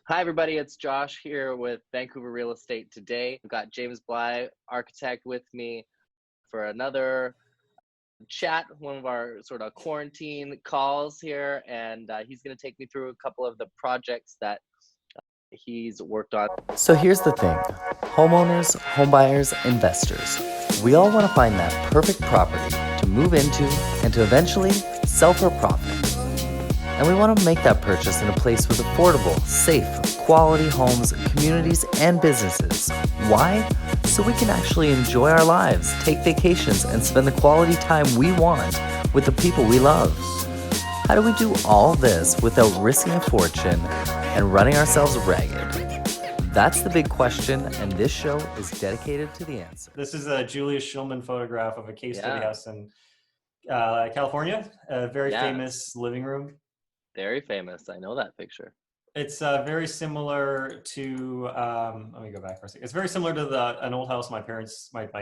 Hi, everybody. It's Josh here with Vancouver Real Estate today. I've got James Bligh, architect, with me for another chat, one of our sort of quarantine calls here. And he's going to take me through a couple of the projects that he's worked on. So here's the thing, homeowners, homebuyers, investors, we all want to find that perfect property to move into and to eventually sell for a profit. And we want to make that purchase in a place with affordable, safe, quality homes, communities, and businesses. Why? So we can actually enjoy our lives, take vacations, and spend the quality time we want with the people we love. How do we do all this without risking a fortune and running ourselves ragged? That's the big question, and this show is dedicated to the answer. This is a Julius Schulman photograph of a case study Yeah. house in California, a very famous living room. Very famous. I know that picture. It's very similar to, let me go back for a second. It's very similar to an old house my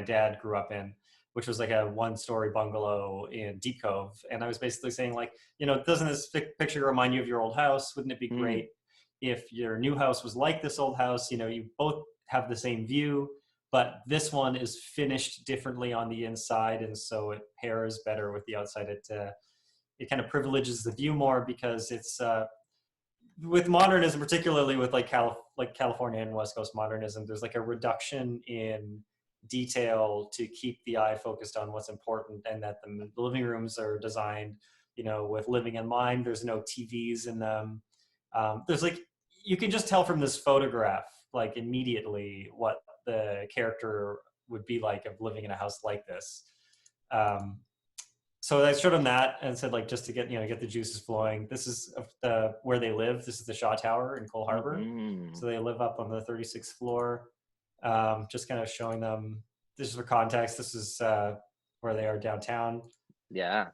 dad grew up in, which was like a one-story bungalow in Deep Cove. And I was basically saying, like, doesn't this picture remind you of your old house? Wouldn't it be great if your new house was like this old house? You both have the same view, but this one is finished differently on the inside, and so it pairs better with the outside. It kind of privileges the view more because it's with modernism, particularly with like California and West Coast modernism, there's like a reduction in detail to keep the eye focused on what's important, and that the living rooms are designed, with living in mind. There's no TVs in them. There's like, you can just tell from this photograph, like immediately what the character would be like of living in a house like this. So I showed them that and said, like, just to get the juices flowing. This is where they live. This is the Shaw Tower in Cole Harbour. So they live up on the 36th floor. Just kind of showing them, this is for context. This is where they are downtown. Yeah.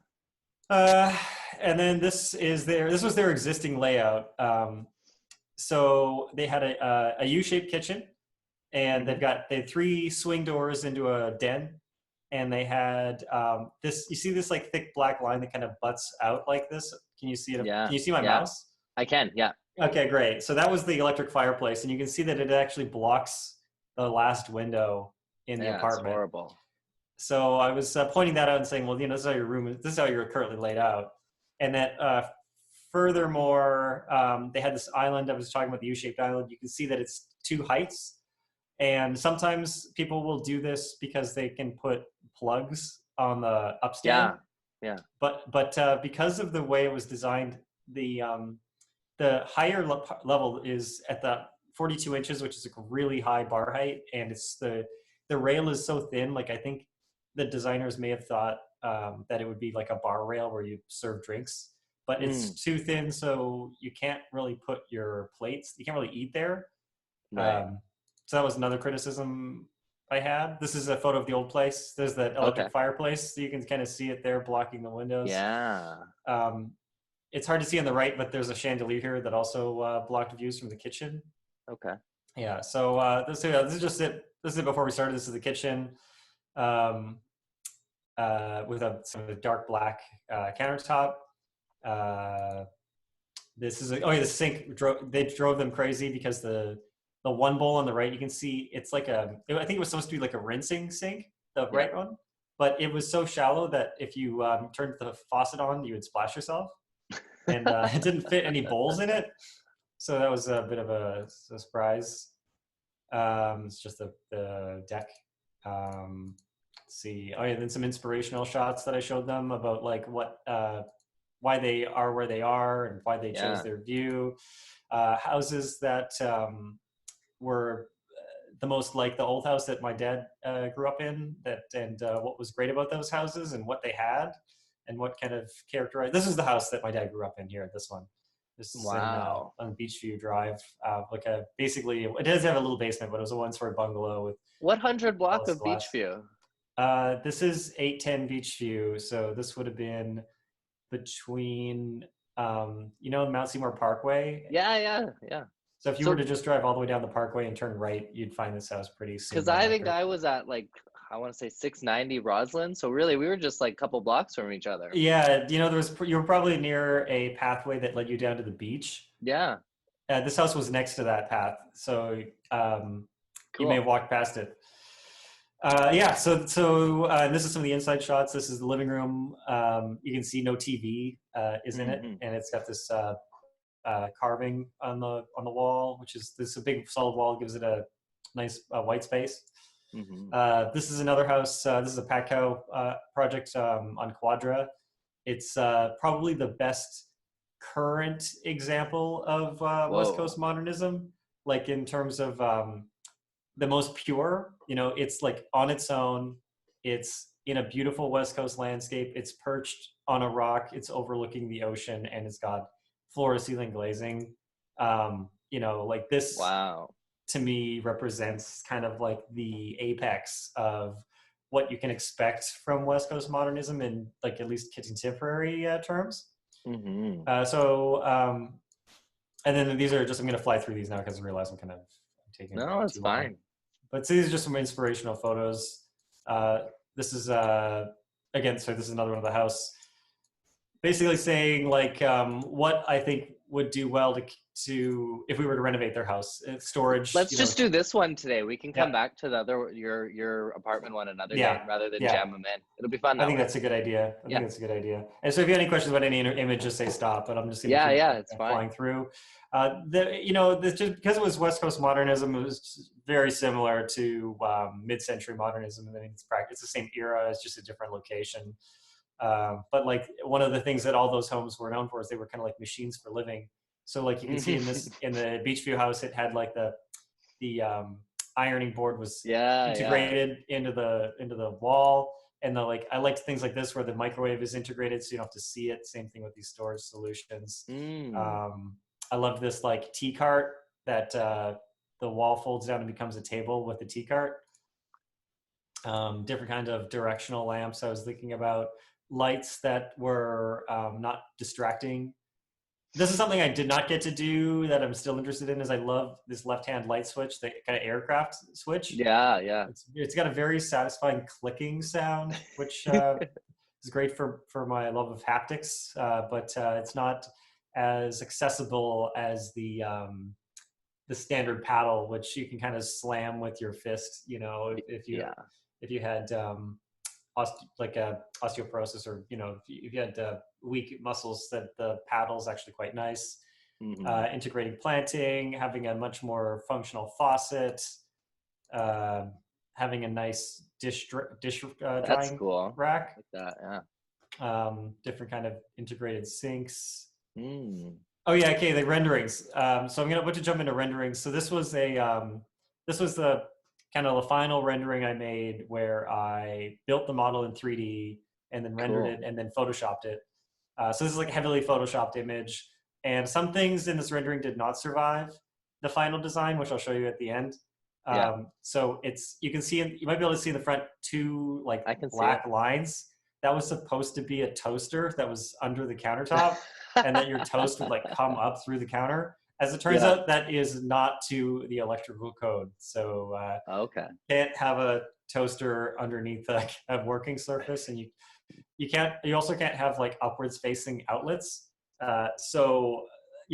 And then this was their existing layout. So they had a U-shaped kitchen, and they had 3 swing doors into a den. And they had you see this like thick black line that kind of butts out like this? Can you see it? Yeah. Can you see my mouse? I can, yeah. Okay, great. So that was the electric fireplace, and you can see that it actually blocks the last window in the apartment. It's horrible. So I was pointing that out and saying, well, this is how your room is. This is how you're currently laid out. And that furthermore, they had this island. I was talking about the U-shaped island. You can see that it's 2 heights. And sometimes people will do this because they can put plugs on the upstand. Yeah. But because of the way it was designed, the higher level is at the 42 inches, which is a really high bar height, and it's the rail is so thin. Like, I think the designers may have thought that it would be like a bar rail where you serve drinks, but it's too thin, so you can't really put your plates. You can't really eat there. Right. So that was another criticism I had. This is a photo of the old place. There's that electric fireplace, so you can kind of see it there blocking the windows. Yeah. It's hard to see on the right, but there's a chandelier here that also blocked views from the kitchen. Okay. Yeah, so this is just it. This is it before we started. This is the kitchen with a dark black countertop. This is the sink. They drove them crazy because the one bowl on the right, you can see it's like I think it was supposed to be like a rinsing sink, the right one, but it was so shallow that if you turned the faucet on, you would splash yourself, and it didn't fit any bowls in it. So that was a bit of a surprise. It's just the deck. Let's see. Then some inspirational shots that I showed them about like why they are where they are and why they chose their view. Houses that were the most like the old house that my dad grew up in, and what was great about those houses and what they had and what kind of characterized. This is the house that my dad grew up in here, this one. This is on Beachview Drive. Basically, it does have a little basement, but it was a 1-story bungalow with. What 100 block of Beachview? This is 810 Beachview, so this would have been between, Mount Seymour Parkway. Yeah. So if you were to just drive all the way down the Parkway and turn right, you'd find this house pretty soon. Because I think I was at I want to say 690 Roslyn. So really, we were just like a couple blocks from each other. Yeah, you were probably near a pathway that led you down to the beach. Yeah. This house was next to that path, so you may have walked past it. Yeah, so this is some of the inside shots. This is the living room. You can see no TV is in it, and it's got this carving on the wall, which is this a big solid wall, gives it a nice white space. This is another house. This is a Patco project on Quadra. It's probably the best current example of West Coast modernism, like in terms of the most pure. You know, it's like on its own. It's in a beautiful West Coast landscape. It's perched on a rock. It's overlooking the ocean, and it's got floor-to-ceiling glazing. You know, like this. Wow. To me, represents kind of like the apex of what you can expect from West Coast modernism in like at least contemporary terms. And then these are just, I'm going to fly through these now because I realize I'm kind of taking. No, it's fine. But so these are just some inspirational photos. This is again, so this is another one of the house. Basically saying like what I think would do well to if we were to renovate their house, storage. Let's just do this one today. We can come back to the other your apartment one another day rather than jam them in. It'll be fun. I think that's a good idea. I think that's a good idea. And so if you have any questions about any image, just say stop. But I'm just going to it's fine. Flying through. Just because it was West Coast modernism, it was very similar to mid-century modernism. I mean, it's the same era. It's just a different location. But like one of the things that all those homes were known for is they were kind of like machines for living. So like you can see in the Beachview house, it had like the ironing board was integrated into the wall, and I liked things like this where the microwave is integrated, so you don't have to see it. Same thing with these storage solutions. I love this like tea cart that the wall folds down and becomes a table with the tea cart. Different kind of directional lamps. I was thinking about lights that were not distracting. This is something I did not get to do that I'm still interested in. Is I love this left-hand light switch, the kind of aircraft switch. Yeah. It's got a very satisfying clicking sound, which is great for my love of haptics. But it's not as accessible as the standard paddle, which you can kind of slam with your fist. You know, if you had osteoporosis, or if you had weak muscles, that the paddle's actually quite nice. Integrating planting, having a much more functional faucet, having a nice dish drying cool. rack. Like that, different kind of integrated sinks. Oh yeah, okay, the renderings. So I'm about to jump into renderings. So this was the kind of the final rendering I made, where I built the model in 3D and then rendered it and then photoshopped it. So this is like a heavily photoshopped image, and some things in this rendering did not survive the final design, which I'll show you at the end. So you can see, you might be able to see in the front two like black lines. That was supposed to be a toaster that was under the countertop, and that your toast would like come up through the counter. As it turns out, that is not to the electrical code. So you can't have a toaster underneath a working surface, and you also can't have like upwards facing outlets. So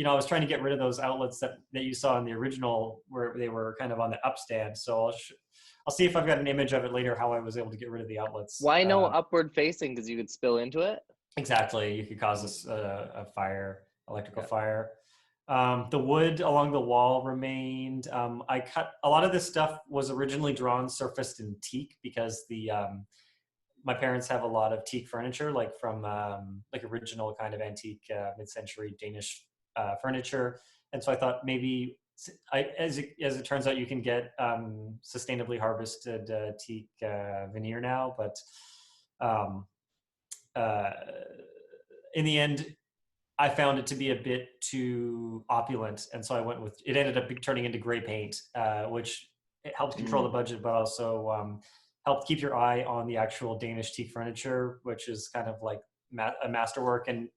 I was trying to get rid of those outlets that you saw in the original, where they were kind of on the upstand. So I'll see if I've got an image of it later, how I was able to get rid of the outlets. Why no upward facing? Because you could spill into it? Exactly. You could cause a fire, electrical fire. The wood along the wall remained. I cut a lot of this stuff was originally drawn surfaced in teak, because my parents have a lot of teak furniture, like from like original kind of antique mid-century Danish furniture. And so I thought maybe as it turns out, you can get sustainably harvested teak veneer now, but in the end, I found it to be a bit too opulent, and so I went with it. Ended up turning into gray paint, which it helps control the budget, but also helped keep your eye on the actual Danish teak furniture, which is kind of like a masterwork in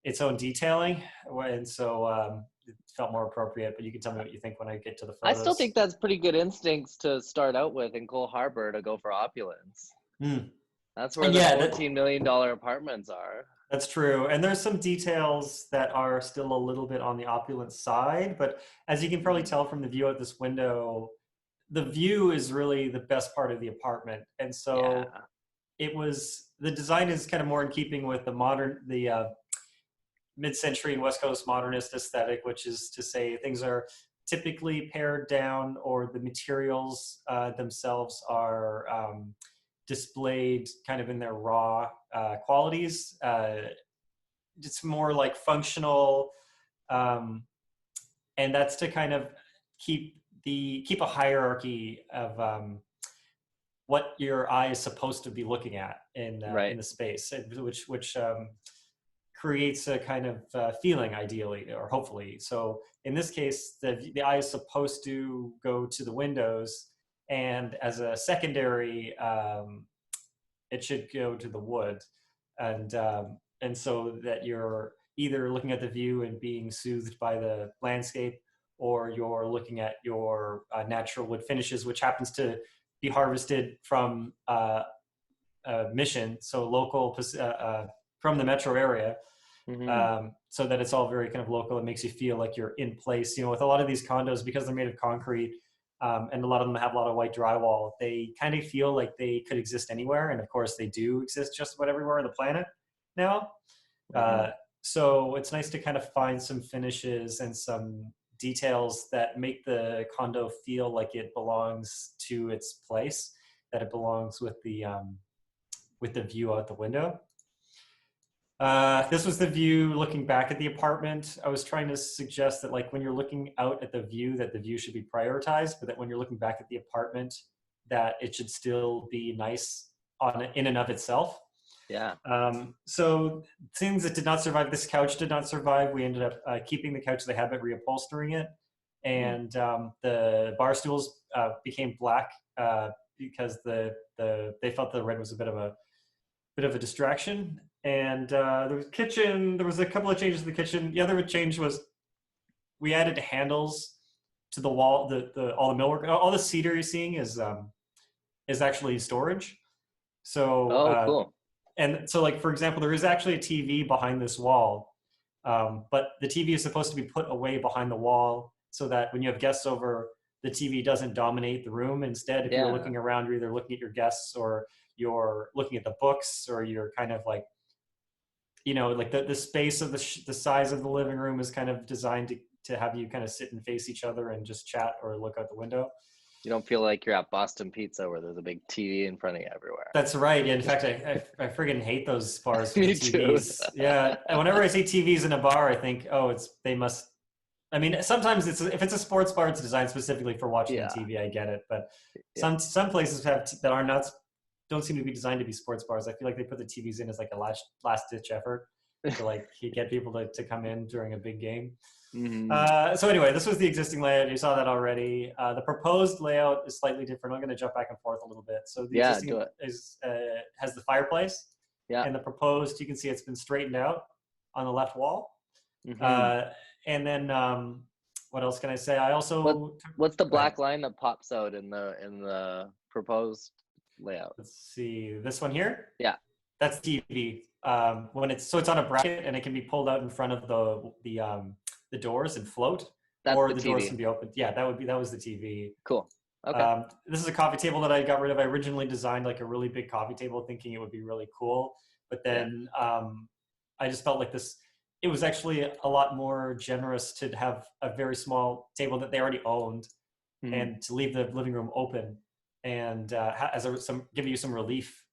its own detailing, and so it felt more appropriate. But you can tell me what you think when I get to the photos. I still think that's pretty good instincts to start out with in Cole Harbour, to go for opulence. That's where the $14 million apartments are. That's true. And there's some details that are still a little bit on the opulent side, but as you can probably tell from the view out this window, the view is really the best part of the apartment. And Yeah. so the design is kind of more in keeping with the mid-century and West Coast modernist aesthetic, which is to say things are typically pared down, or the materials themselves are displayed kind of in their raw qualities. It's more like functional, and that's to kind of keep a hierarchy of what your eye is supposed to be looking at in the space, which creates a kind of feeling, ideally or hopefully. So in this case, the eye is supposed to go to the windows, and as a secondary, it should go to the wood, and so that you're either looking at the view and being soothed by the landscape, or you're looking at your natural wood finishes, which happens to be harvested from Mission, so local from the metro area. So that it's all very kind of local. It makes you feel like you're in place. You know, with a lot of these condos, because they're made of concrete, and a lot of them have a lot of white drywall, they kind of feel like they could exist anywhere. And of course, they do exist just about everywhere on the planet now. So it's nice to kind of find some finishes and some details that make the condo feel like it belongs to its place, that it belongs with the view out the window. This was the view looking back at the apartment. I was trying to suggest that, like, when you're looking out at the view, that the view should be prioritized, but that when you're looking back at the apartment, that it should still be nice in and of itself. Yeah. So things that did not survive, this couch did not survive. We ended up keeping the couch they had, but reupholstering it. And the bar stools became black because they felt the red was a bit of a distraction. And there was a couple of changes to the kitchen. The other change was we added handles to the wall. All the millwork, all the cedar you're seeing is actually storage. So cool. And so, like, for example, there is actually a TV behind this wall, but the TV is supposed to be put away behind the wall so that when you have guests over, the TV doesn't dominate the room. Instead, if you're looking around, you're either looking at your guests, or you're looking at the books, or you're kind of like, you know, like the space of the size of the living room is kind of designed to have you kind of sit and face each other and just chat or look out the window. You don't feel like you're at Boston Pizza where there's a big TV in front of you everywhere. That's right. Yeah, in fact, I friggin' hate those bars for Me TVs. too. Yeah, and whenever I see TVs in a bar, I think, they must. I mean, sometimes if it's a sports bar, it's designed specifically for watching TV. I get it, but some places have that are not, don't seem to be designed to be sports bars. I feel like they put the TVs in as like a last ditch effort to like get people to come in during a big game. So anyway, this was the existing layout. You saw that already. The proposed layout is slightly different. I'm going to jump back and forth a little bit. So the existing has the fireplace. Yeah. And the proposed, you can see it's been straightened out on the left wall. And then what else can I say? I also what's the black line that pops out in the proposed layout? Let's see, this one here. Yeah, that's TV. It's on a bracket and it can be pulled out in front of the doors and float, or the doors can be opened. Yeah, that was the TV. Cool. Okay. This is a coffee table that I got rid of. I originally designed like a really big coffee table thinking it would be really cool, but then I just felt like it was actually a lot more generous to have a very small table that they already owned and to leave the living room open and give you some relief.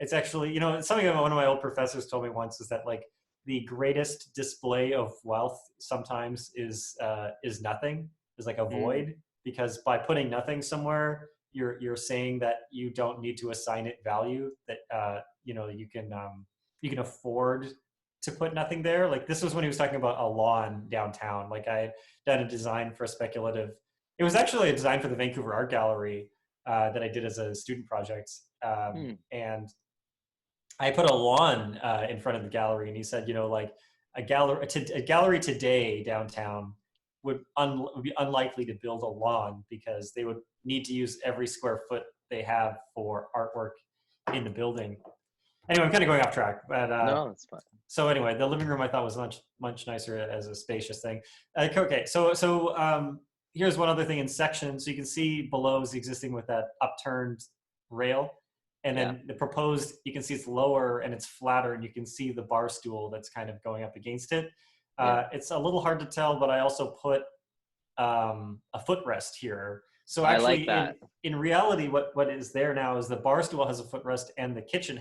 It's actually, something that one of my old professors told me once is that, like, the greatest display of wealth sometimes is nothing, is like a void, because by putting nothing somewhere, you're saying that you don't need to assign it value, that you can afford to put nothing there. Like, this was when he was talking about a lawn downtown. Like, I had done a design for it was actually a design for the Vancouver Art Gallery that I did as a student project. And I put a lawn in front of the gallery, and he said, like a gallery today downtown would be unlikely to build a lawn because they would need to use every square foot they have for artwork in the building. Anyway, I'm kind of going off track, but No, it's fine. so anyway, the living room I thought was much nicer as a spacious thing. Okay, so here's one other thing in section. So you can see below is existing with that upturned rail, and then the proposed, you can see it's lower and it's flatter, and you can see the bar stool that's kind of going up against it. It's a little hard to tell, but I also put a footrest here. So actually, I like that. in reality, what is there now is the bar stool has a footrest and the kitchen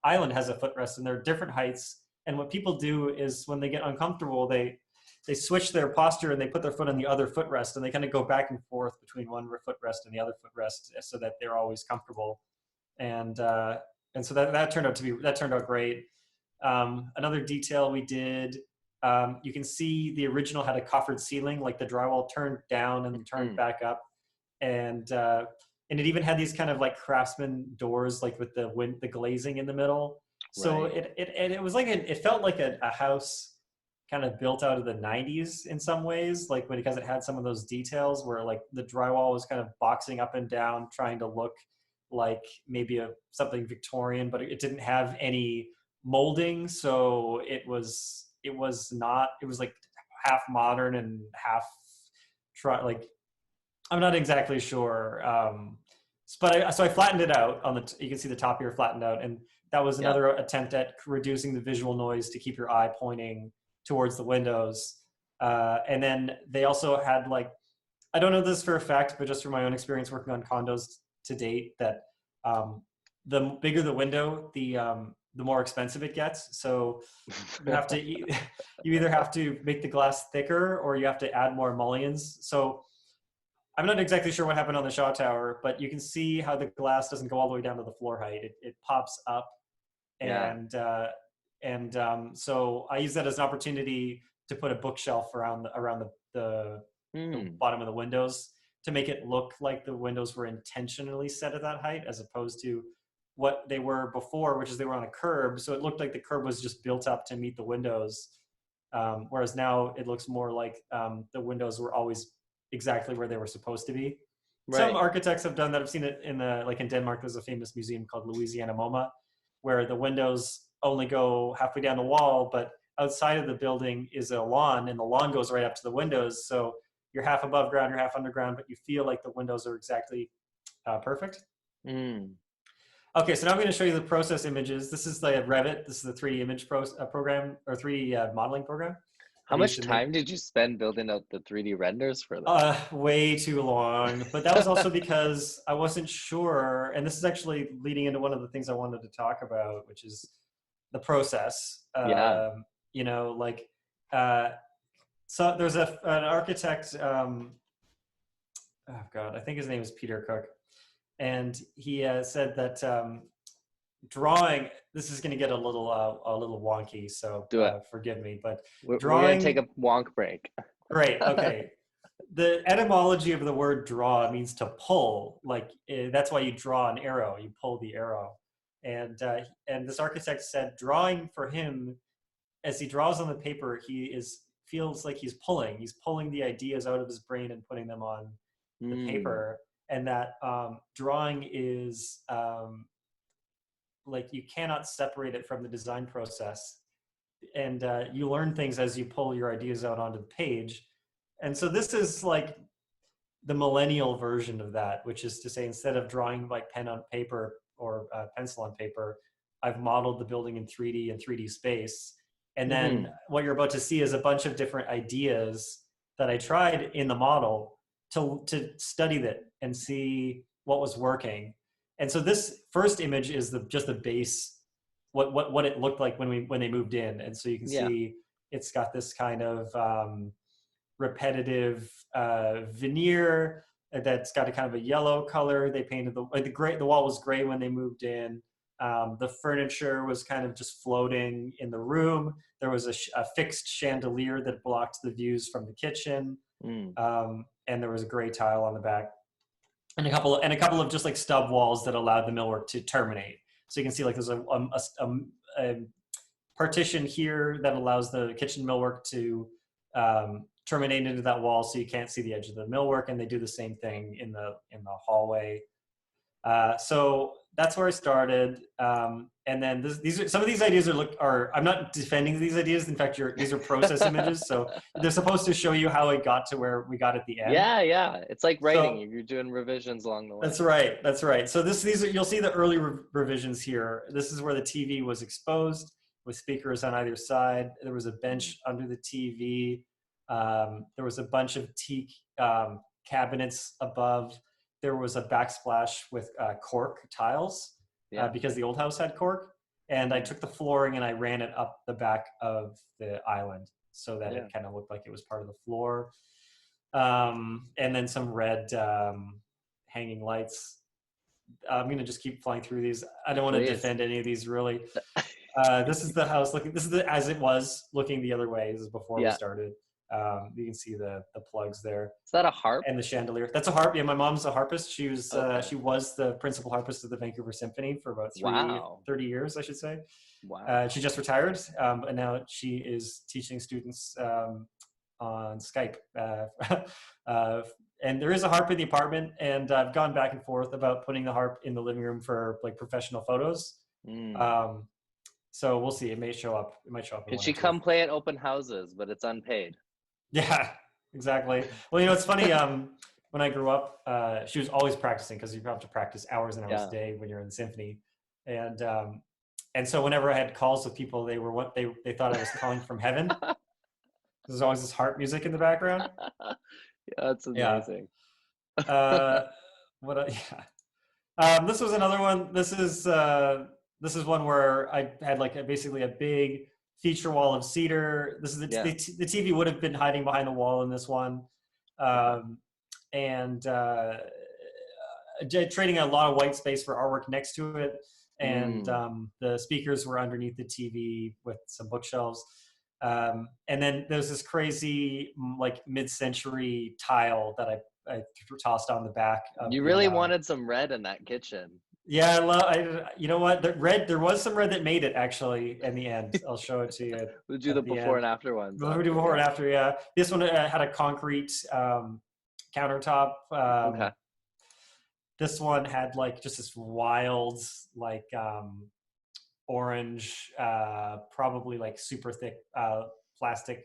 island has a footrest, and they're different heights. And what people do is when they get uncomfortable, they switch their posture and they put their foot on the other footrest, and they kind of go back and forth between one footrest and the other footrest so that they're always comfortable. And so that turned out great. Another detail we did, you can see the original had a coffered ceiling, like the drywall turned down and turned back up, and it even had these kind of like craftsman doors, like with the glazing in the middle. So it was like it felt like a house kind of built out of the 90s in some ways, like because it had some of those details where like the drywall was kind of boxing up and down, trying to look like maybe something Victorian, but it didn't have any molding. So it was like half modern and half like, I'm not exactly sure. So I flattened it out you can see the top here flattened out, and that was another attempt at reducing the visual noise to keep your eye pointing towards the windows. And then they also had like, I don't know this for a fact, but just from my own experience working on condos to date, that the bigger the window, the more expensive it gets. So you either have to make the glass thicker or you have to add more mullions. So I'm not exactly sure what happened on the Shaw Tower, but you can see how the glass doesn't go all the way down to the floor height. It pops up, and so I use that as an opportunity to put a bookshelf around the bottom of the windows to make it look like the windows were intentionally set at that height, as opposed to what they were before, which is they were on a curb. So it looked like the curb was just built up to meet the windows, whereas now it looks more like the windows were always exactly where they were supposed to be. Some architects have done that. I've seen it in Denmark. There's a famous museum called Louisiana MoMA, where the windows only go halfway down the wall, but outside of the building is a lawn, and the lawn goes right up to the windows. So you're half above ground, you're half underground, but you feel like the windows are exactly perfect. Okay, so now I'm going to show you the process images. This is the Revit. This is the 3D image program, or 3D modeling program. How much time did you spend building out the 3D renders for that? Way too long. But that was also because I wasn't sure, and this is actually leading into one of the things I wanted to talk about, which is the process. You know, like, so there's an architect, oh God, I think his name is Peter Cook. And he said that drawing, this is going to get a little wonky, so forgive me, but we're going to take a wonk break. Great, okay. The etymology of the word draw means to pull, like that's why you draw an arrow, you pull the arrow. And this architect said drawing for him, as he draws on the paper, feels like he's pulling the ideas out of his brain and putting them on the paper. And that drawing is like you cannot separate it from the design process, and you learn things as you pull your ideas out onto the page. And so this is like the millennial version of that, which is to say, instead of drawing like pen on paper or pencil on paper, I've modeled the building in 3D and 3D space. And then what you're about to see is a bunch of different ideas that I tried in the model to study that and see what was working. And so this first image is just the base, what it looked like when they moved in. And so you can see it's got this kind of repetitive veneer that's got a kind of a yellow color. They painted the wall was gray when they moved in. The furniture was kind of just floating in the room. There was a fixed chandelier that blocked the views from the kitchen. And there was a gray tile on the back, and a couple of just like stub walls that allowed the millwork to terminate. So you can see like there's a partition here that allows the kitchen millwork to terminate into that wall, so you can't see the edge of the millwork. And they do the same thing in the hallway. So that's where I started. And then these are some of these ideas are I'm not defending these ideas. In fact, these are process images, so they're supposed to show you how it got to where we got at the end. Yeah. It's like writing. So You're doing revisions along the way. that's right. That's right. So these are, you'll see the early revisions here. This is where the TV was exposed with speakers on either side. There was a bench under the TV. There was a bunch of teak cabinets above. There was a backsplash with cork tiles because the old house had cork. And I took the flooring and I ran it up the back of the island so that it kind of looked like it was part of the floor. And then some red hanging lights. I'm going to just keep flying through these. I don't want to defend any of these really. This is the house looking, this is as it was looking the other way. This is before we started. You can see the plugs there. Is that a harp? And the chandelier. That's a harp. Yeah, my mom's a harpist. She was she was the principal harpist of the Vancouver Symphony for about 30 years, I should say. Wow. She just retired, and now she is teaching students on Skype. And there is a harp in the apartment, and I've gone back and forth about putting the harp in the living room for like professional photos. So we'll see. It may show up. It might show up. Could she come play at open houses, but it's unpaid? Yeah, exactly. Well, you know, it's funny. When I grew up, she was always practicing because you have to practice hours and hours a day when you're in the symphony. And so whenever I had calls with people, they thought I was calling from heaven. There's always this harp music in the background. That's amazing. This was another one. This is one where I had like basically a big feature wall of cedar. This is the TV would have been hiding behind the wall in this one, and trading a lot of white space for artwork next to it. And the speakers were underneath the TV with some bookshelves. And then there's this crazy like mid-century tile that I tossed on the back. You really wanted some red in that kitchen. Yeah, you know what? There was some red that made it actually in the end. I'll show it to you. We'll do the before and after ones. We'll do before and after, yeah. This one had a concrete countertop. This one had like just this wild like orange, probably like super thick plastic,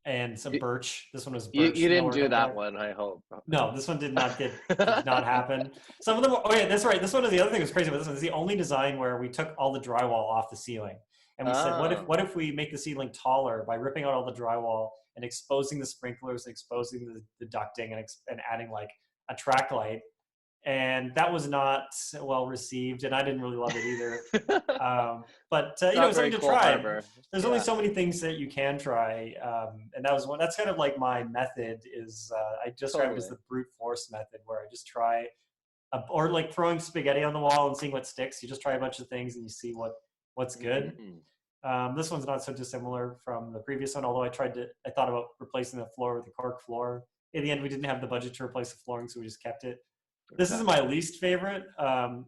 and some birch. This one was birch. You didn't do that one, I hope. No, this one did not happen. Some of them. Oh yeah, that's right. This one is the other thing that was crazy about this one. Is the only design where we took all the drywall off the ceiling, and we said, what if we make the ceiling taller by ripping out all the drywall and exposing the sprinklers, and exposing the ducting, and adding like a track light. And that was not well received, and I didn't really love it either. But you know, it's something to try. Harbour. There's only so many things that you can try, and that was one. That's kind of like my method. Is I just describe it as the brute force method, where I just try, or like throwing spaghetti on the wall and seeing what sticks. You just try a bunch of things and you see what's good. This one's not so dissimilar from the previous one, although I thought about replacing the floor with a cork floor. In the end, we didn't have the budget to replace the flooring, so we just kept it. This is my least favorite.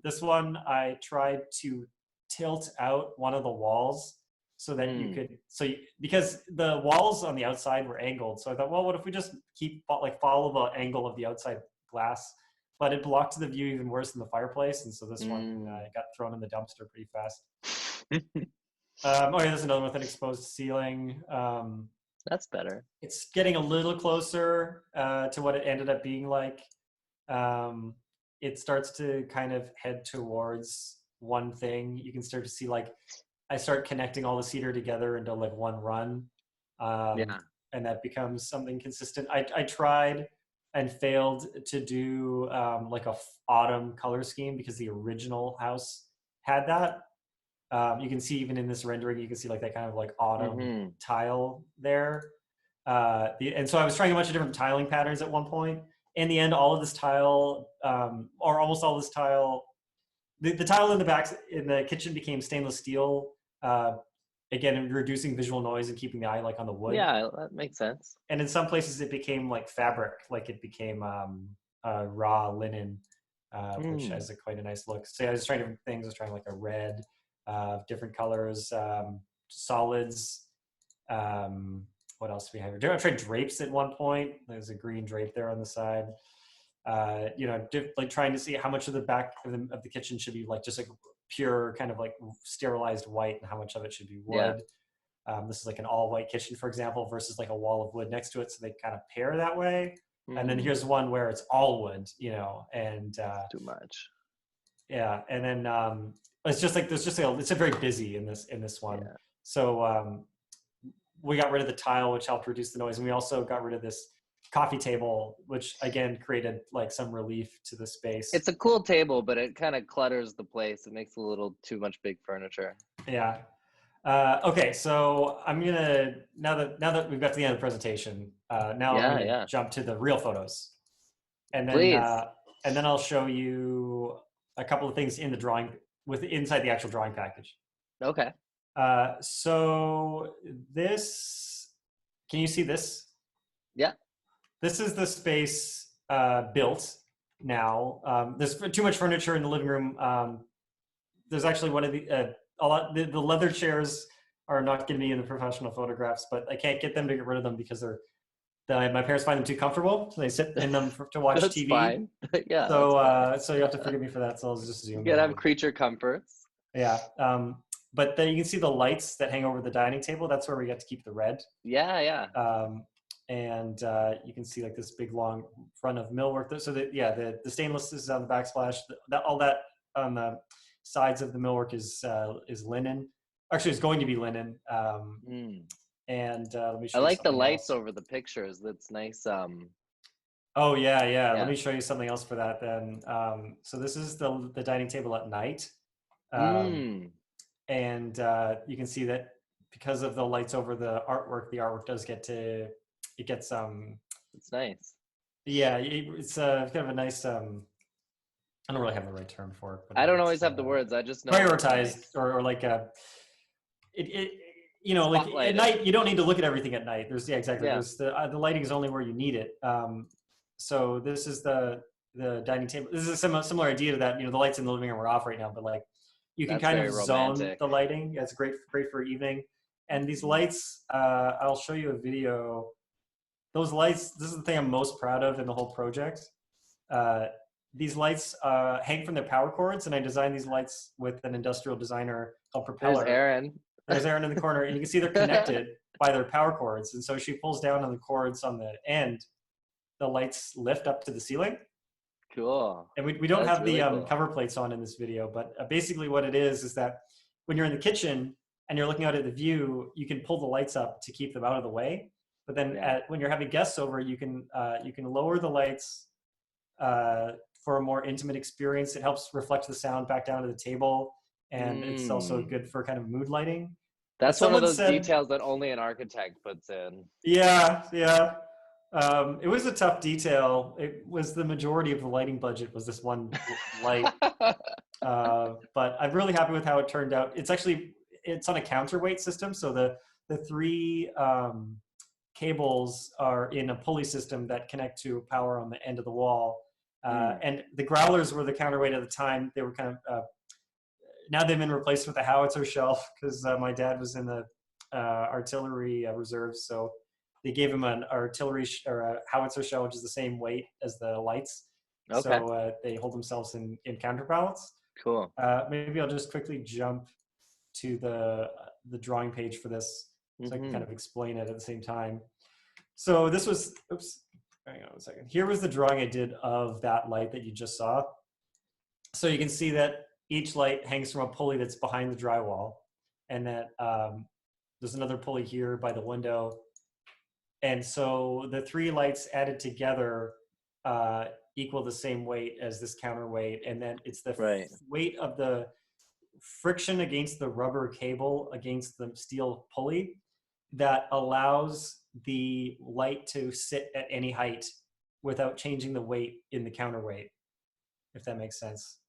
This one, I tried to tilt out one of the walls so that you could, because the walls on the outside were angled. So I thought, well, what if we just follow the angle of the outside glass? But it blocked the view even worse than the fireplace. And so this one got thrown in the dumpster pretty fast. There's another one with an exposed ceiling. That's better. It's getting a little closer to what it ended up being like. It starts to kind of head towards one thing. You can start to see like I start connecting all the cedar together into like one run, and that becomes something consistent. I tried and failed to do like a autumn color scheme because the original house had that. You can see even in this rendering, you can see like that kind of like autumn tile there. And so I was trying a bunch of different tiling patterns at one point. In the end, all of this tile, or almost all this tile, the tile in the back in the kitchen became stainless steel. Again, reducing visual noise and keeping the eye like on the wood. Yeah, that makes sense. And in some places, it became like fabric, like it became raw linen, which has quite a nice look. So I was trying different things. I was trying like a red, different colors, solids. What else do we have here? I tried drapes at one point. There's a green drape there on the side. you know, like trying to see how much of the back of the kitchen should be like just like pure kind of like sterilized white, and how much of it should be wood. This is like an all white kitchen, for example, versus like a wall of wood next to it. So they kind of pair that way. And then here's one where it's all wood, you know, and too much. Yeah. And then it's just like, it's a very busy in this one. Yeah. So we got rid of the tile, which helped reduce the noise. And we also got rid of this coffee table, which again created like some relief to the space. It's a cool table, but it kind of clutters the place. It makes a little too much big furniture. Yeah. Okay, so I'm gonna now that we've got to the end of the presentation, now I'm gonna jump to the real photos, and then I'll show you a couple of things in the drawing inside the actual drawing package. Okay. So this, can you see this? Yeah. This is the space built now. There's too much furniture in the living room. There's actually one of the the leather chairs are not going to be in the professional photographs, but I can't get them to get rid of them because my parents find them too comfortable. So they sit in them to watch That's TV. Fine. Yeah. So you have to forgive me for that. So I'll just zoom. You gotta have creature comforts. Yeah. But then you can see the lights that hang over the dining table. That's where we get to keep the red. Yeah, yeah. And you can see like this big long front of millwork. So the stainless is on the backsplash. All that on the sides of the millwork is linen. Actually, it's going to be linen. And let me show I you like the lights else. over the pictures. That's nice. Oh yeah. Let me show you something else for that then. So this is the dining table at night. And you can see that because of the lights over the artwork does gets it's nice. Yeah, it's kind of a nice I don't really have the right term for it. But I don't always have the words. I just know prioritized nice. or like you know, like at night you don't need to look at everything at night. There's exactly. Yeah. There's the lighting is only where you need it. So this is the dining table. This is a similar idea to that. You know, the lights in the living room are off right now, but like you can kind of zone the lighting. Yeah, it's great for evening. And these lights, I'll show you a video. Those lights. This is the thing I'm most proud of in the whole project. These lights hang from their power cords, and I designed these lights with an industrial designer called Propeller. There's Erin in the corner, and you can see they're connected by their power cords. And so she pulls down on the cords on the end, the lights lift up to the ceiling. Cool. And we don't have really the cover plates on in this video, but basically what it is that when you're in the kitchen and you're looking out at the view, you can pull the lights up to keep them out of the way. But then when you're having guests over, you can lower the lights for a more intimate experience. It helps reflect the sound back down to the table, and it's also good for kind of mood lighting. That's one of those details that only an architect puts in. Yeah. It was a tough detail. It was the majority of the lighting budget was this one light. But I'm really happy with how it turned out. It's on a counterweight system, so the three cables are in a pulley system that connect to power on the end of the wall. And the growlers were the counterweight at the time. They were kind of now they've been replaced with a howitzer shelf because my dad was in the artillery reserves, so they gave him an artillery or a howitzer shell, which is the same weight as the lights. Okay. So they hold themselves in counterbalance. Cool. Maybe I'll just quickly jump to the drawing page for this, so I can kind of explain it at the same time. So this was, hang on a second. Here was the drawing I did of that light that you just saw. So you can see that each light hangs from a pulley that's behind the drywall, and that there's another pulley here by the window. And so the three lights added together equal the same weight as this counterweight. And then it's the weight of the friction against the rubber cable against the steel pulley that allows the light to sit at any height without changing the weight in the counterweight, if that makes sense.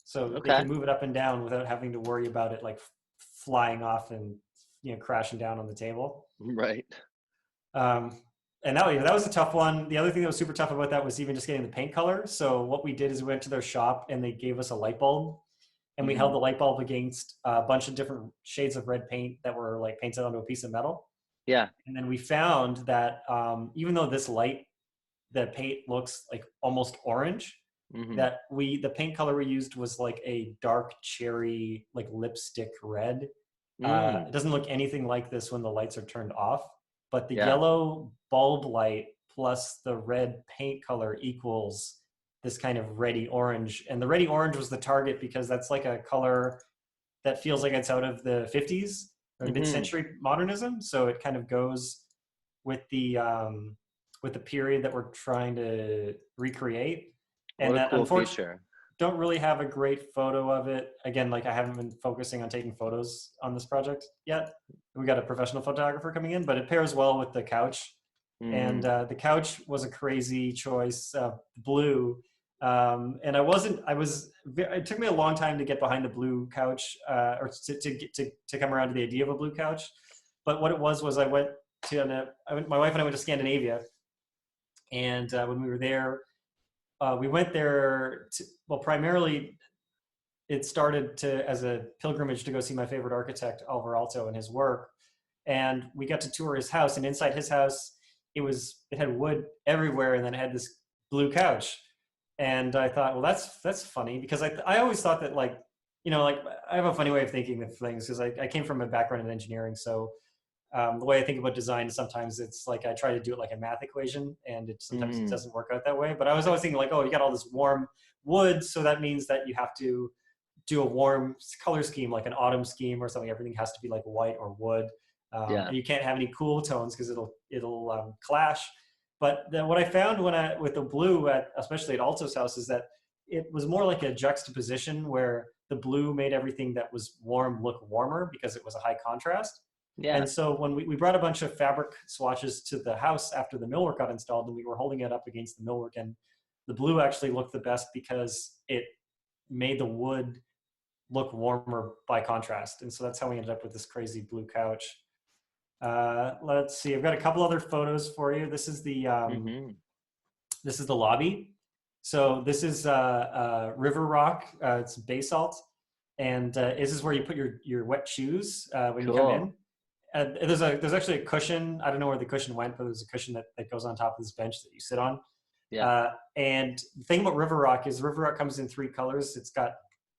So they can move it up and down without having to worry about it like flying off and crashing down on the table. Right. And that was a tough one. The other thing that was super tough about that was even just getting the paint color. So what we did is we went to their shop and they gave us a light bulb, and we held the light bulb against a bunch of different shades of red paint that were like painted onto a piece of metal. Yeah. And then we found that even though this light the paint looks like almost orange. Mm-hmm. The paint color we used was like a dark cherry, like lipstick red. It doesn't look anything like this when the lights are turned off, but the Yeah. yellow bulb light plus the red paint color equals this kind of reddy orange. And the reddy orange was the target because that's like a color that feels like it's out of the 50s or Mm-hmm. mid-century modernism. So it kind of goes with the period that we're trying to recreate. What And a that cool unfortunately feature. don't really have a great photo of it. Again, like I haven't been focusing on taking photos on this project yet. We got a professional photographer coming in, but it pairs well with the couch. And Mm. the couch was a crazy choice, blue. And it took me a long time to get behind the blue couch, or to come around to the idea of a blue couch. But what it was my wife and I went to Scandinavia. And when we were there, we went there primarily it started as a pilgrimage to go see my favorite architect, Alvar Aalto, and his work. And we got to tour his house, and inside his house, it had wood everywhere, and then it had this blue couch. And I thought, well, that's funny, because I always thought that, like, like I have a funny way of thinking of things, because I came from a background in engineering. So the way I think about design, sometimes it's like I try to do it like a math equation, and sometimes it doesn't work out that way. But I was always thinking like, oh, you got all this warm wood, so that means that you have to do a warm color scheme, like an autumn scheme or something. Everything has to be like white or wood, Yeah. and you can't have any cool tones because it'll clash. But then what I found with the blue, especially at Alto's house, is that it was more like a juxtaposition where the blue made everything that was warm look warmer because it was a high contrast. Yeah. And so when we brought a bunch of fabric swatches to the house after the millwork got installed, and we were holding it up against the millwork, and the blue actually looked the best because it made the wood look warmer by contrast. And so that's how we ended up with this crazy blue couch. Let's see, I've got a couple other photos for you. This is the lobby. So this is river rock. It's basalt. And this is where you put your wet shoes when you come in. There's actually a cushion. I don't know where the cushion went, but there's a cushion that goes on top of this bench that you sit on. Yeah. And the thing about river rock is river rock comes in 3 colors.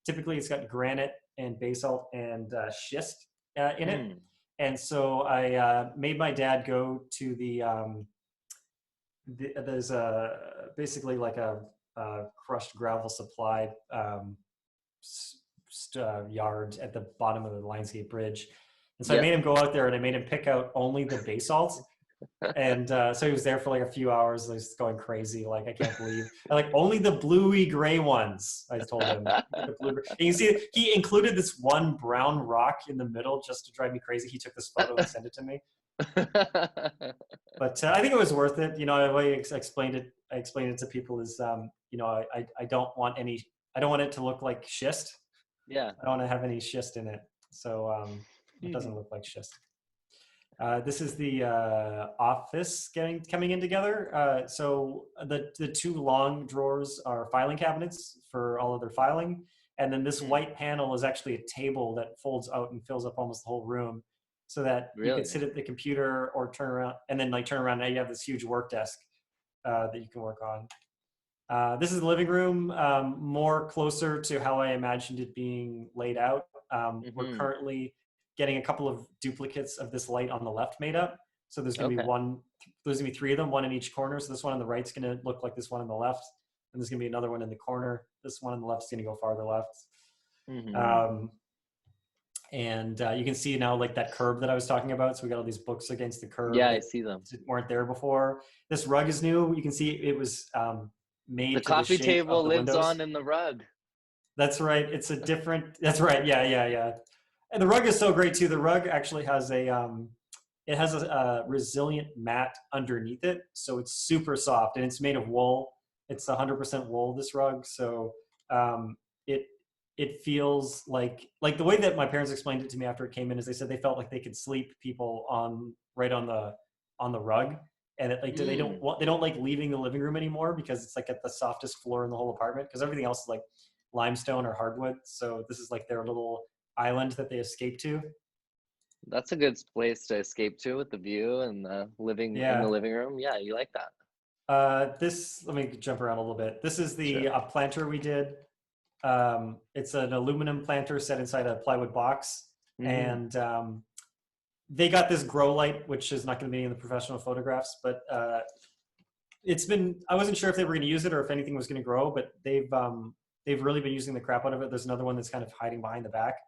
Typically it's got granite and basalt and schist in it. And so I made my dad go to there's basically like a crushed gravel supply yard at the bottom of the Lionsgate Bridge. And so I made him go out there, and I made him pick out only the basalt. And so he was there for like a few hours, just going crazy. Like, I can't believe, only the bluey gray ones, I told him. The blue, and you see, he included this one brown rock in the middle just to drive me crazy. He took this photo and sent it to me. But I think it was worth it. The way I explained it to people is, I don't want it to look like schist. Yeah. I don't want to have any schist in it. So it doesn't look like schist. This is the office coming in together. So the 2 long drawers are filing cabinets for all of their filing. And then this white panel is actually a table that folds out and fills up almost the whole room, so that you can sit at the computer or turn around, and then turn around. Now you have this huge work desk that you can work on. This is the living room, more closer to how I imagined it being laid out. We're currently getting a couple of duplicates of this light on the left made up. So there's going to be there's going to be 3 of them, one in each corner. So this one on the right's going to look like this one on the left. And there's going to be another one in the corner. This one on the left's going to go farther left. And you can see now that curb that I was talking about. So we got all these books against the curb. Yeah, I see them. Weren't there before. This rug is new. You can see it was made the to coffee the shape table of the lives windows. on in the rug. That's right. It's a different, that's right. Yeah. And the rug is so great too. The rug actually has a resilient mat underneath it. So it's super soft, and it's made of wool. It's 100% wool, this rug. So it feels like the way that my parents explained it to me after it came in is they said they felt like they could sleep people right on the rug. And they don't like leaving the living room anymore, because it's like at the softest floor in the whole apartment, because everything else is like limestone or hardwood. So this is like their little island that they escape to. That's a good place to escape to, with the view and the living in the living room. Yeah, you like that. Let me jump around a little bit. This is the Sure. planter we did. It's an aluminum planter set inside a plywood box. Mm-hmm. And they got this grow light, which is not going to be in the professional photographs, but I wasn't sure if they were going to use it or if anything was going to grow, but they've really been using the crap out of it. There's another one that's kind of hiding behind the back,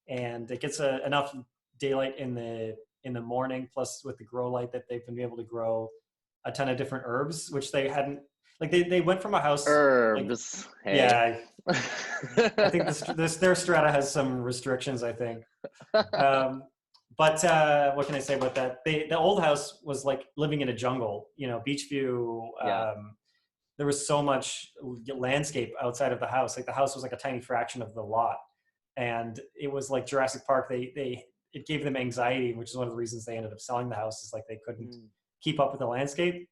and it gets enough daylight in the morning, plus with the grow light that they've been able to grow a ton of different herbs, which they hadn't, like they went from a house. Herbs. Like, yeah. I think their strata has some restrictions, I think. But what can I say about that? The old house was like living in a jungle, Beachview. Yeah. There was so much landscape outside of the house. Like the house was like a tiny fraction of the lot. And it was like Jurassic Park. It gave them anxiety, which is one of the reasons they ended up selling the house, is like they couldn't keep up with the landscape.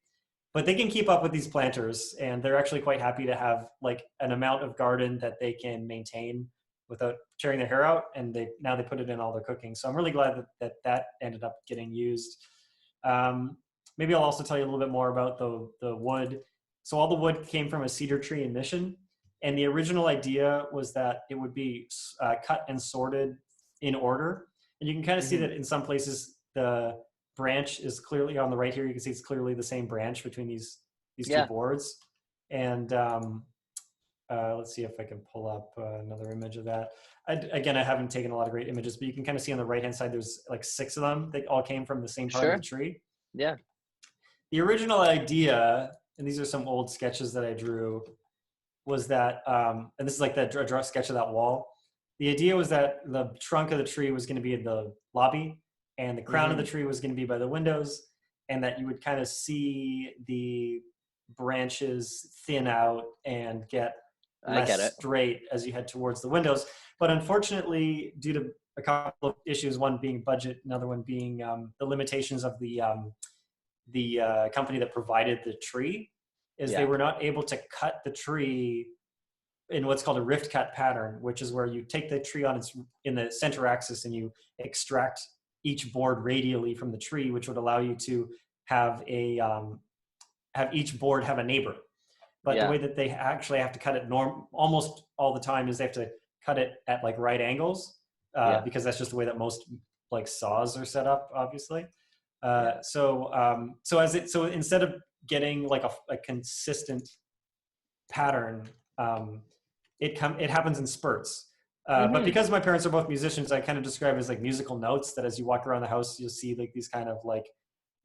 But they can keep up with these planters, and they're actually quite happy to have like an amount of garden that they can maintain without tearing their hair out. And now they put it in all their cooking. So I'm really glad that ended up getting used. Maybe I'll also tell you a little bit more about the wood. So all the wood came from a cedar tree in Mission. And the original idea was that it would be cut and sorted in order. And you can kind of see that in some places, the branch is clearly on the right here. You can see it's clearly the same branch between these two boards. And let's see if I can pull up another image of that. Again, I haven't taken a lot of great images, but you can kind of see on the right-hand side, there's like 6 of them. They all came from the same part of the tree. Yeah. The original idea, and these are some old sketches that I drew, was that, and this is like that draw sketch of that wall. The idea was that the trunk of the tree was going to be in the lobby, and the crown of the tree was going to be by the windows, and that you would kind of see the branches thin out and get less straight as you head towards the windows. But unfortunately, due to a couple of issues, one being budget, another one being the limitations of the company that provided the tree, they were not able to cut the tree in what's called a rift cut pattern, which is where you take the tree in the center axis and you extract each board radially from the tree, which would allow you to have each board have a neighbor. But the way that they actually have to cut it almost all the time is they have to cut it at like right angles, because that's just the way that most like saws are set up, obviously. So instead of getting like a consistent pattern, it happens in spurts. But because my parents are both musicians, I kind of describe it as like musical notes, that as you walk around the house, you'll see like these kind of like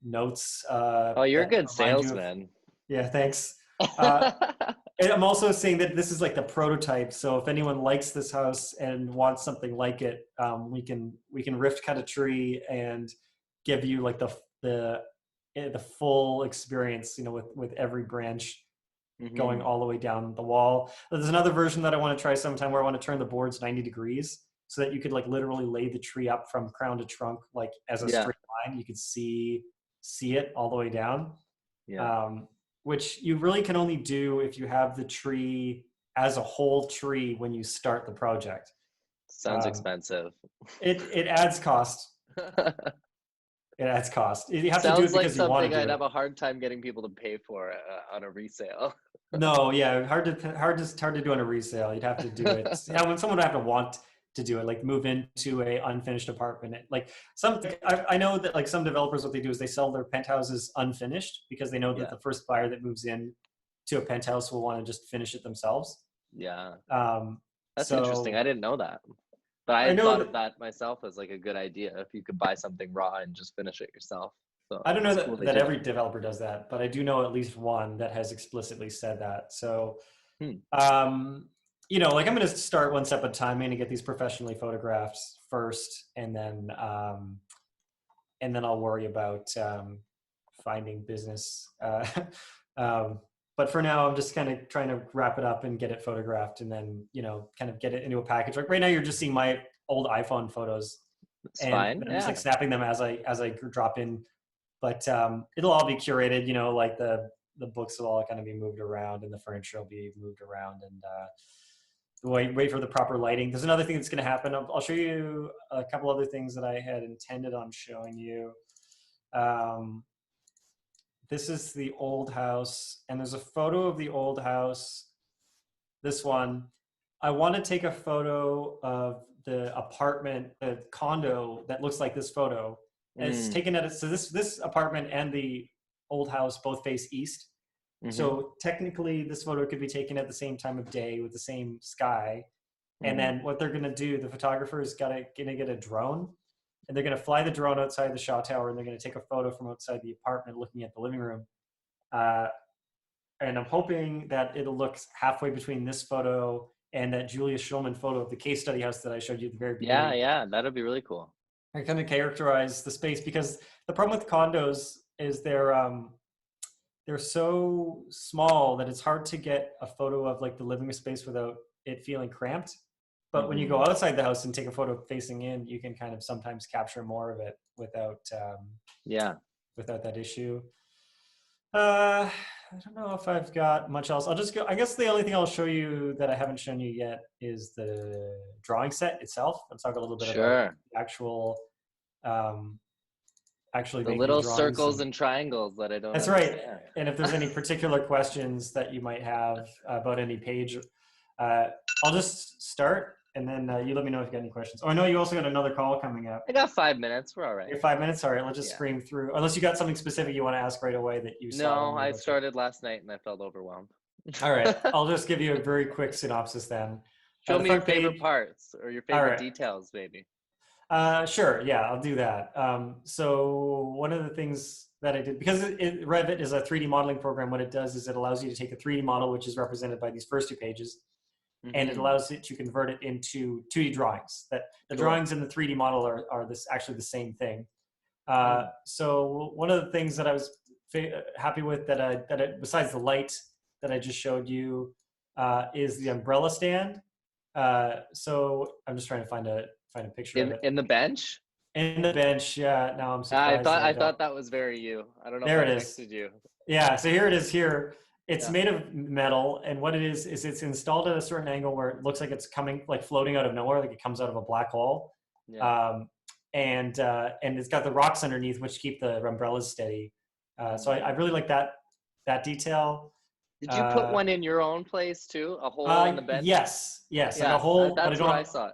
notes. Oh, you're a good salesman. Yeah, thanks. And I'm also saying that this is like the prototype. So if anyone likes this house and wants something like it, we can rift cut a tree and give you like the full experience, with every branch going all the way down the wall. There's another version that I want to try sometime where I want to turn the boards 90 degrees so that you could like literally lay the tree up from crown to trunk, like as a straight line. You could see it all the way down. Which you really can only do if you have the tree as a whole tree when you start the project. Sounds expensive. It adds cost. It adds cost. You have Sounds to do it because like you want to something do I'd it. have a hard time getting people to pay for on a resale. No, yeah, hard to do on a resale. You'd have to do it. When someone would have to want to do it, like move into a unfinished apartment. Like I know that like some developers, what they do is they sell their penthouses unfinished because they know that the first buyer that moves in to a penthouse will want to just finish it themselves. Yeah. That's interesting. I didn't know that. But I thought of that myself as like a good idea if you could buy something raw and just finish it yourself. So I don't know that every developer does that, but I do know at least one that has explicitly said that. So, like I'm going to start one step at a time. I'm going to get these professionally photographed first, and then I'll worry about finding business. But for now, I'm just kind of trying to wrap it up and get it photographed, and then kind of get it into a package. Like right now, you're just seeing my old iPhone photos. It's fine. I'm just like snapping them as I drop in. But it'll all be curated. Like the books will all kind of be moved around, and the furniture will be moved around, and wait for the proper lighting. There's another thing that's going to happen. I'll show you a couple other things that I had intended on showing you. this is the old house, and there's a photo of the old house. This one. I want to take a photo of the apartment, the condo that looks like this photo. And it's taken at it. So this apartment and the old house both face east. So technically, this photo could be taken at the same time of day with the same sky. And then what they're going to do, the photographer is going to get a drone, and they're going to fly the drone outside the shot tower, and they're going to take a photo from outside the apartment looking at the living room. And I'm hoping that it'll look halfway between this photo and that Julia Schulman photo of the case study house that I showed you at the very beginning. Yeah, that'd be really cool. I kind of characterize the space, because the problem with condos is they're so small that it's hard to get a photo of like the living space without it feeling cramped. But when you go outside the house and take a photo facing in, you can kind of sometimes capture more of it without that issue. I don't know if I've got much else. I'll just go. I guess the only thing I'll show you that I haven't shown you yet is the drawing set itself. Let's talk a little bit about the actual, actually the making little drawings circles and triangles that I don't. That's understand. right. And if there's any particular questions that you might have about any page, I'll just start, and then you let me know if you got any questions. Oh, I know you also got another call coming up. I got 5 minutes. We're all right. You're 5 minutes? All right, let's just scream through. Unless you got something specific you want to ask right away that you saw. No, I started last night and I felt overwhelmed. All right, I'll just give you a very quick synopsis then. Show me your favorite parts or your favorite details, maybe. Sure, yeah, I'll do that. So one of the things that I did, because Revit is a 3D modeling program, what it does is it allows you to take a 3D model, which is represented by these first two pages, and it allows it to convert it into 2D drawings. That the drawings in the 3D model are actually the same thing. So one of the things that I was happy with besides the light that I just showed you is the umbrella stand. So I'm just trying to find a picture of it. In the bench. In the bench, yeah. Now I'm surprised. I thought that was very you. I don't know there if I it is. texted you. Yeah, so here it is here. It's made of metal, and what it is it's installed at a certain angle where it looks like it's coming, like floating out of nowhere, like it comes out of a black hole. Yeah. And it's got the rocks underneath which keep the umbrellas steady. So I really like that detail. Did you put one in your own place too? A hole in the bench? Yes, yeah, like a hole. That's what I saw.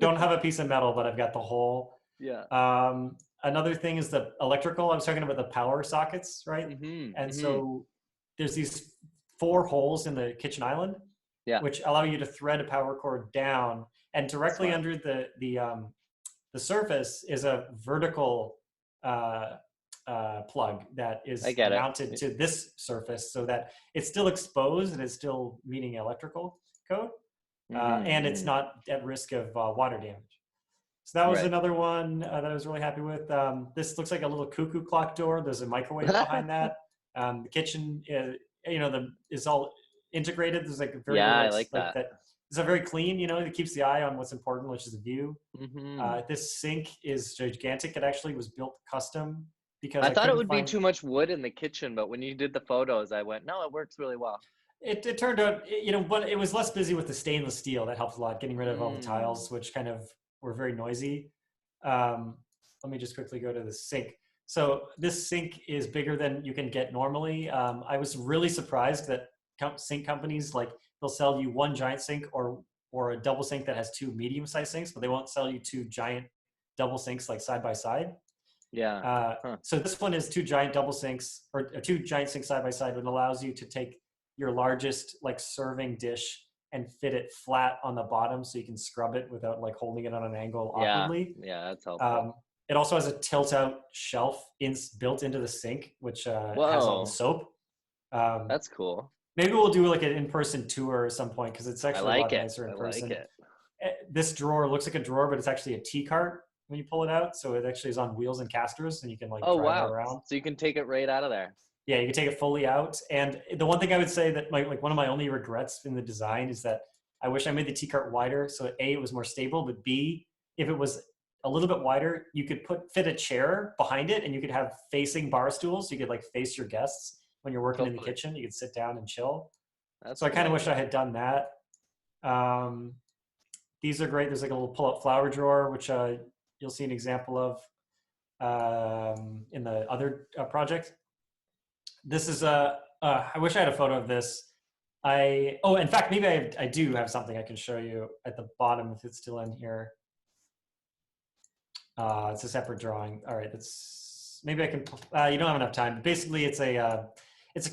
Don't have a piece of metal, but I've got the hole. Yeah. Another thing is the electrical. I was talking about the power sockets, right? So there's these 4 holes in the kitchen island, which allow you to thread a power cord down, and directly under the surface is a vertical plug that is mounted to this surface, so that it's still exposed and it's still meeting electrical code, and it's not at risk of water damage. So that was another one that I was really happy with. This looks like a little cuckoo clock door. There's a microwave behind that. The kitchen, is all integrated. There's like a very I like that. It's a very clean. It keeps the eye on what's important, which is the view. This sink is gigantic. It actually was built custom because I thought it would be too much wood in the kitchen, but when you did the photos, I went, no, it works really well. It turned out, but it was less busy with the stainless steel. That helped a lot, getting rid of all the tiles, which kind of were very noisy. Let me just quickly go to the sink. So this sink is bigger than you can get normally. I was really surprised that sink companies, like, they'll sell you one giant sink or a double sink that has 2 medium-sized sinks, but they won't sell you 2 giant double sinks like side by side. Yeah. So this one is 2 giant double sinks, or 2 giant sinks side by side, and allows you to take your largest like serving dish and fit it flat on the bottom, so you can scrub it without like holding it on an angle awkwardly. Yeah, that's helpful. It also has a tilt-out shelf built into the sink, which has all the soap. That's cool. Maybe we'll do like an in-person tour at some point, because it's actually a lot nicer in person. I like it. This drawer looks like a drawer, but it's actually a tea cart when you pull it out. So it actually is on wheels and casters, and you can like drive it around. So you can take it right out of there. Yeah, you can take it fully out. And the one thing I would say that one of my only regrets in the design is that I wish I made the tea cart wider, so that A, it was more stable, but B, if it was a little bit wider, you could fit a chair behind it, and you could have facing bar stools. So you could like face your guests when you're working in the kitchen. You could sit down and chill. So I kind of wish I had done that. These are great. There's like a little pull-up flower drawer, which you'll see an example of in the other project. This is I wish I had a photo of this. In fact, maybe I do have something I can show you at the bottom if it's still in here. It's a separate drawing. All right, maybe I can. You don't have enough time. Basically, it's a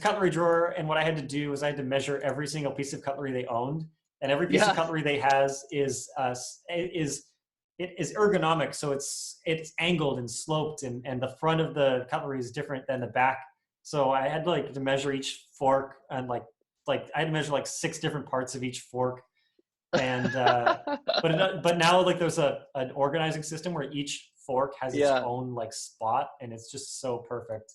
cutlery drawer, and what I had to do was I had to measure every single piece of cutlery they owned, and every piece of cutlery they has is ergonomic, so it's angled and sloped, and the front of the cutlery is different than the back. So I had to measure each fork, and like I had to measure like 6 different parts of each fork, and but now there's an organizing system where each fork has its own spot, and it's just so perfect.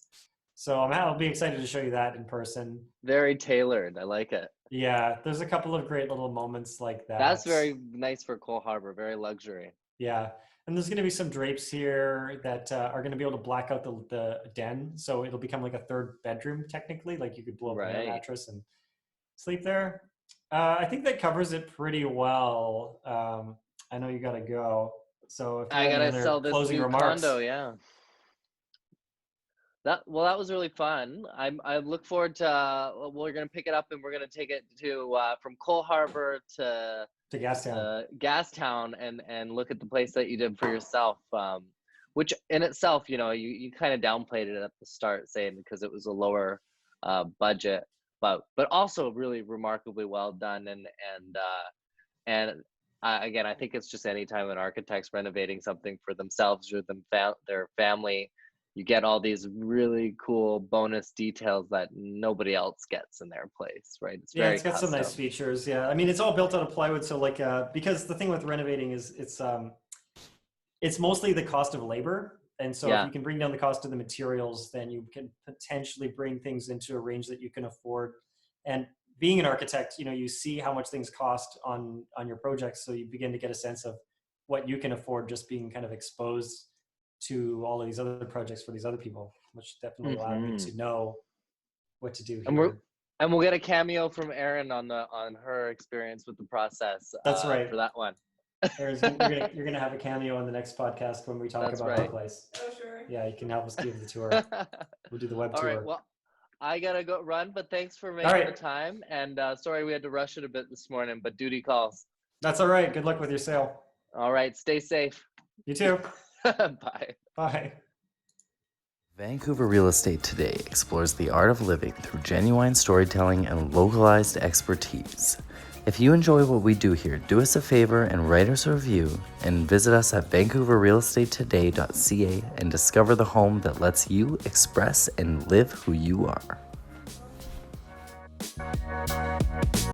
So I'll be excited to show you that in person. Very tailored. I like it. Yeah, there's a couple of great little moments like that. That's very nice for Cole Harbour. Very luxury. Yeah, and there's going to be some drapes here that are going to be able to black out the den, so it'll become like a 3rd bedroom technically. Like you could blow up a mattress and sleep there. I think that covers it pretty well. I know you got to go, so if you I have gotta sell this closing new remarks. condo. Yeah. That was really fun. I look forward to. We're gonna pick it up and we're gonna take it to from Cole Harbour to Gastown and look at the place that you did for yourself. Which in itself, you kind of downplayed it at the start, saying because it was a lower budget, but also really remarkably well done. Again, I think it's just anytime an architect's renovating something for themselves or their family, you get all these really cool bonus details that nobody else gets in their place, right? It's got custom. Some nice features. Yeah, I mean, it's all built out of plywood, so because the thing with renovating is it's mostly the cost of labor, and so if you can bring down the cost of the materials, then you can potentially bring things into a range that you can afford. And being an architect, you see how much things cost on your projects, so you begin to get a sense of what you can afford just being kind of exposed to all of these other projects for these other people, which definitely allowed me to know what to do here. And we'll get a cameo from Erin on her experience with the process. That's right. For that one. You're gonna have a cameo on the next podcast when we talk about the place. Oh, sure. Yeah, you can help us give the tour. We'll do the web tour. All right, well, I gotta go run, but thanks for making the time. And sorry we had to rush it a bit this morning, but duty calls. That's all right. Good luck with your sale. All right, stay safe. You too. Bye. Bye. Vancouver Real Estate Today explores the art of living through genuine storytelling and localized expertise. If you enjoy what we do here, do us a favor and write us a review, and visit us at vancouverrealestatetoday.ca and discover the home that lets you express and live who you are.